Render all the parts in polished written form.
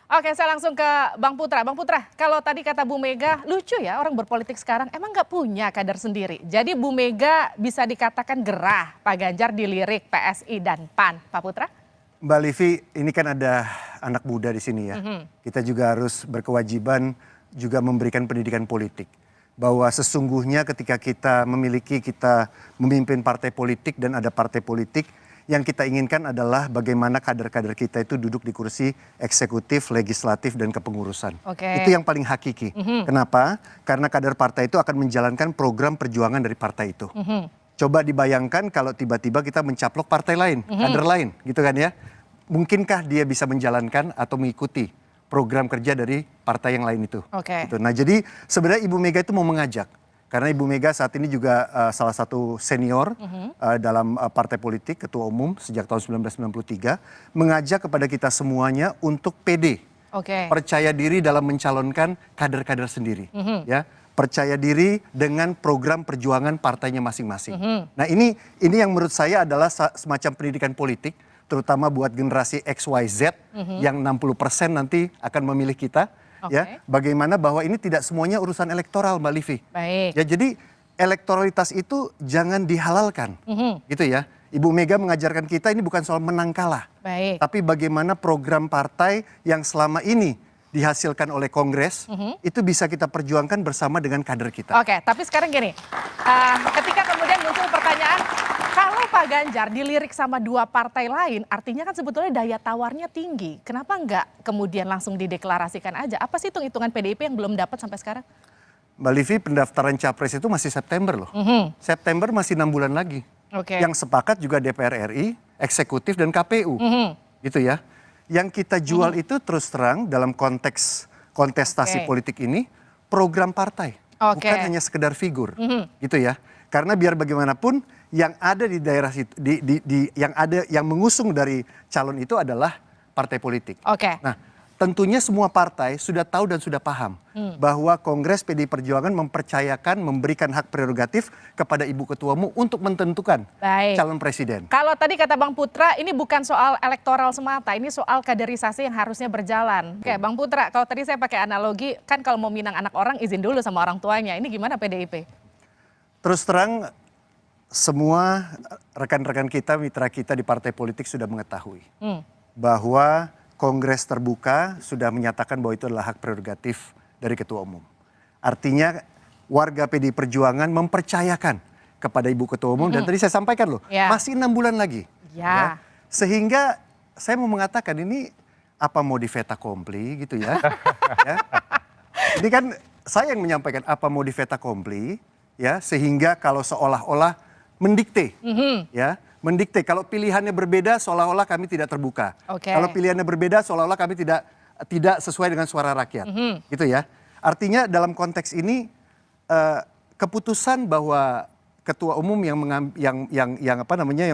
Oke, saya langsung ke Bang Putra. Bang Putra, kalau tadi kata Bu Mega, lucu ya orang berpolitik sekarang emang nggak punya kader sendiri. Jadi Bu Mega bisa dikatakan gerah, Pak Ganjar dilirik PSI dan PAN. Pak Putra? Mbak Livi, ini kan ada anak muda di sini ya. Kita juga harus berkewajiban juga memberikan pendidikan politik. Bahwa sesungguhnya ketika kita memimpin partai politik dan ada partai politik, yang kita inginkan adalah bagaimana kader-kader kita itu duduk di kursi eksekutif, legislatif, dan kepengurusan. Itu yang paling hakiki. Kenapa? Karena kader partai itu akan menjalankan program perjuangan dari partai itu. Coba dibayangkan kalau tiba-tiba kita mencaplok partai lain, kader lain, gitu kan ya. Mungkinkah dia bisa menjalankan atau mengikuti program kerja dari partai yang lain itu? Gitu. Nah, jadi sebenarnya Ibu Mega itu mau mengajak. Karena Ibu Mega saat ini juga salah satu senior dalam partai politik, ketua umum sejak tahun 1993, mengajak kepada kita semuanya untuk pede, percaya diri dalam mencalonkan kader-kader sendiri, ya, percaya diri dengan program perjuangan partainya masing-masing. Nah ini yang menurut saya adalah semacam pendidikan politik, terutama buat generasi XYZ yang 60% nanti akan memilih kita. Ya, bagaimana bahwa ini tidak semuanya urusan elektoral, Mbak Livi. Ya, jadi elektoralitas itu jangan dihalalkan, gitu ya. Ibu Mega mengajarkan kita ini bukan soal menang kalah, tapi bagaimana program partai yang selama ini dihasilkan oleh Kongres itu bisa kita perjuangkan bersama dengan kader kita. Oke, tapi sekarang gini, ketika kemudian muncul pertanyaan, kalau Pak Ganjar dilirik sama dua partai lain, artinya kan sebetulnya daya tawarnya tinggi. Kenapa nggak kemudian langsung dideklarasikan aja? Apa sih hitung-hitungan PDIP yang belum dapat sampai sekarang? Mbak Livi, pendaftaran capres itu masih September loh. September masih 6 bulan lagi. Yang sepakat juga DPR RI, eksekutif dan KPU. Gitu ya. Yang kita jual itu terus terang dalam konteks kontestasi politik ini program partai. Bukan hanya sekedar figur. Gitu ya. Karena biar bagaimanapun yang ada di daerah situ, yang mengusung dari calon itu adalah partai politik. Nah, tentunya semua partai sudah tahu dan sudah paham bahwa Kongres PDI Perjuangan mempercayakan, memberikan hak prerogatif kepada Ibu Ketua Umum untuk menentukan calon presiden. Kalau tadi kata Bang Putra, ini bukan soal elektoral semata, ini soal kaderisasi yang harusnya berjalan. Oke, Bang Putra, kalau tadi saya pakai analogi, kan kalau mau minang anak orang izin dulu sama orang tuanya. Ini gimana PDIP? Terus terang, semua rekan-rekan kita, mitra kita di partai politik sudah mengetahui bahwa Kongres terbuka sudah menyatakan bahwa itu adalah hak prerogatif dari Ketua Umum. Artinya warga PDI Perjuangan mempercayakan kepada Ibu Ketua Umum dan tadi saya sampaikan loh, masih 6 bulan lagi. Ya. Sehingga saya mau mengatakan ini apa mau di fait accompli gitu ya. Ya. Ini kan saya yang menyampaikan apa mau di fait accompli ya, sehingga kalau seolah-olah mendikte, ya, mendikte. Kalau pilihannya berbeda, seolah-olah kami tidak terbuka. Kalau pilihannya berbeda, seolah-olah kami tidak sesuai dengan suara rakyat, gitu ya. Artinya dalam konteks ini keputusan bahwa ketua umum yang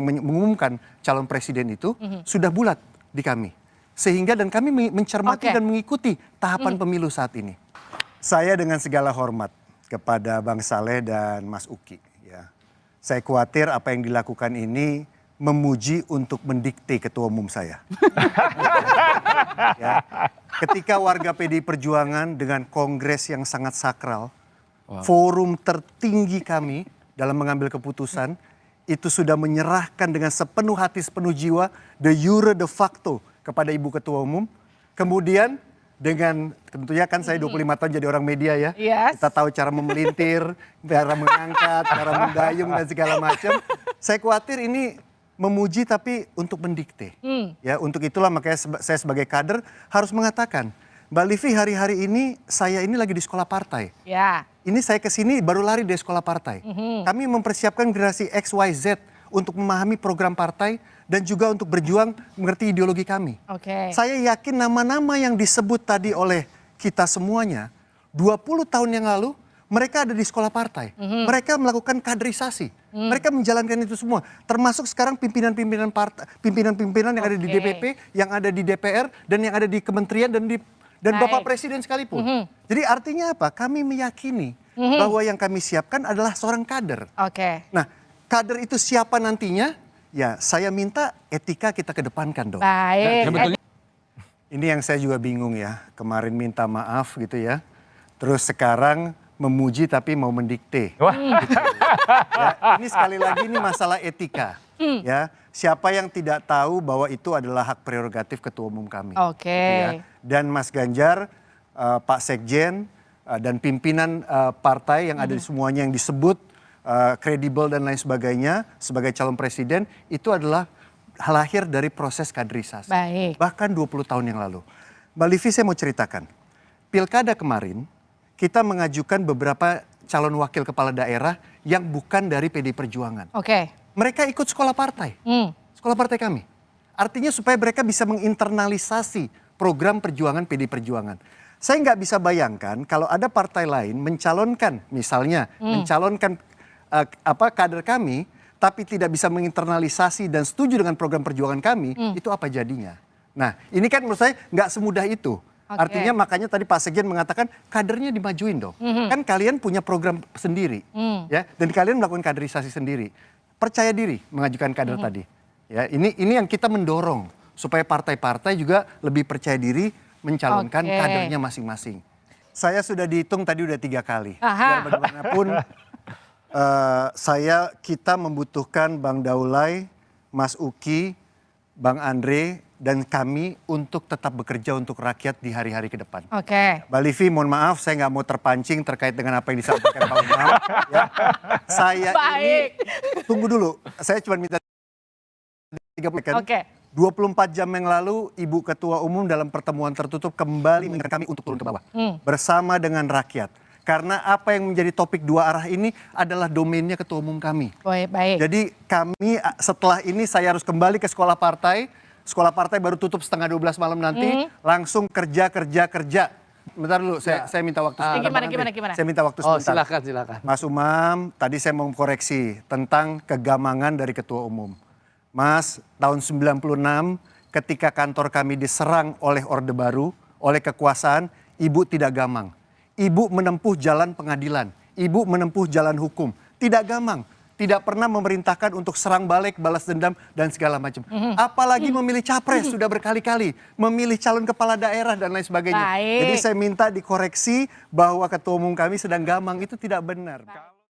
mengumumkan calon presiden itu sudah bulat di kami, sehingga dan kami mencermati dan mengikuti tahapan pemilu saat ini. Saya dengan segala hormat kepada Bang Saleh dan Mas Uki. Saya khawatir apa yang dilakukan ini memuji untuk mendikte ketua umum saya. Ya. Ketika warga PDI Perjuangan dengan kongres yang sangat sakral, forum tertinggi kami dalam mengambil keputusan, itu sudah menyerahkan dengan sepenuh hati, sepenuh jiwa, de jure de facto kepada Ibu Ketua Umum. Kemudian dengan tentunya kan saya 25 tahun jadi orang media ya. Kita tahu cara memelintir, cara mengangkat, cara mendayung dan segala macam. Saya khawatir ini memuji tapi untuk mendikte. Ya, untuk itulah makanya saya sebagai kader harus mengatakan, Mbak Livi, hari-hari ini saya ini lagi di sekolah partai. Ini saya kesini baru lari dari sekolah partai. Kami mempersiapkan generasi XYZ untuk memahami program partai dan juga untuk berjuang mengerti ideologi kami. Saya yakin nama-nama yang disebut tadi oleh kita semuanya, 20 tahun yang lalu mereka ada di sekolah partai. Mereka melakukan kaderisasi. Mereka menjalankan itu semua. Termasuk sekarang pimpinan-pimpinan yang ada di DPP, yang ada di DPR, dan yang ada di kementerian dan Bapak Presiden sekalipun. Jadi artinya apa? Kami meyakini bahwa yang kami siapkan adalah seorang kader. Nah, kader itu siapa nantinya? Ya, saya minta etika kita kedepankan dong. Ini yang saya juga bingung ya. Kemarin minta maaf gitu ya. Terus sekarang memuji tapi mau mendikte. Wah. Gitu. Ya, ini sekali lagi ini masalah etika. Ya, siapa yang tidak tahu bahwa itu adalah hak prerogatif ketua umum kami. Oke. Gitu ya. Dan Mas Ganjar, Pak Sekjen, dan pimpinan partai yang ada di semuanya yang disebut kredibel dan lain sebagainya sebagai calon presiden itu adalah lahir dari proses kaderisasi. Baik. Bahkan 20 tahun yang lalu. Mbak Livi, saya mau ceritakan. Pilkada kemarin kita mengajukan beberapa calon wakil kepala daerah yang bukan dari PDI Perjuangan. Oke. Mereka ikut sekolah partai. Sekolah partai kami. Artinya supaya mereka bisa menginternalisasi program perjuangan PDI Perjuangan. Saya nggak bisa bayangkan kalau ada partai lain mencalonkan, misalnya mencalonkan kader kami, tapi tidak bisa menginternalisasi dan setuju dengan program perjuangan kami, itu apa jadinya? Nah, ini kan menurut saya nggak semudah itu. Artinya makanya tadi Pak Sekjen mengatakan kadernya dimajuin dong. Kan kalian punya program sendiri, ya, dan kalian melakukan kaderisasi sendiri. Percaya diri mengajukan kader tadi. Ya, ini yang kita mendorong supaya partai-partai juga lebih percaya diri mencalonkan kadernya masing-masing. Saya sudah dihitung tadi udah 3 kali. Biar bagaimanapun kita membutuhkan Bang Daulay, Mas Uki, Bang Andre, dan kami untuk tetap bekerja untuk rakyat di hari-hari ke depan. Oke. Mbak Livi, mohon maaf saya nggak mau terpancing terkait dengan apa yang disampaikan Pak Umam. Ya. Saya ini, tunggu dulu, saya cuma minta 30 kan. Oke. 24 jam yang lalu Ibu Ketua Umum dalam pertemuan tertutup kembali mengingatkan kami untuk turun ke bawah. Bersama dengan rakyat. Karena apa yang menjadi topik 2 arah ini adalah domainnya Ketua Umum kami. Baik. Jadi kami setelah ini saya harus kembali ke sekolah partai. Sekolah partai baru tutup setengah 12 malam nanti. Langsung kerja. Bentar dulu, saya minta waktu sebentar. Gimana? Saya minta waktu sebentar. Silakan. Mas Umam, tadi saya mau koreksi tentang kegamangan dari Ketua Umum. Mas, tahun 96 ketika kantor kami diserang oleh Orde Baru, oleh kekuasaan, Ibu tidak gamang. Ibu menempuh jalan pengadilan, Ibu menempuh jalan hukum. Tidak gamang, tidak pernah memerintahkan untuk serang balik, balas dendam, dan segala macam. Apalagi memilih capres sudah berkali-kali, memilih calon kepala daerah dan lain sebagainya. Jadi saya minta dikoreksi bahwa Ketua Umum kami sedang gamang, itu tidak benar.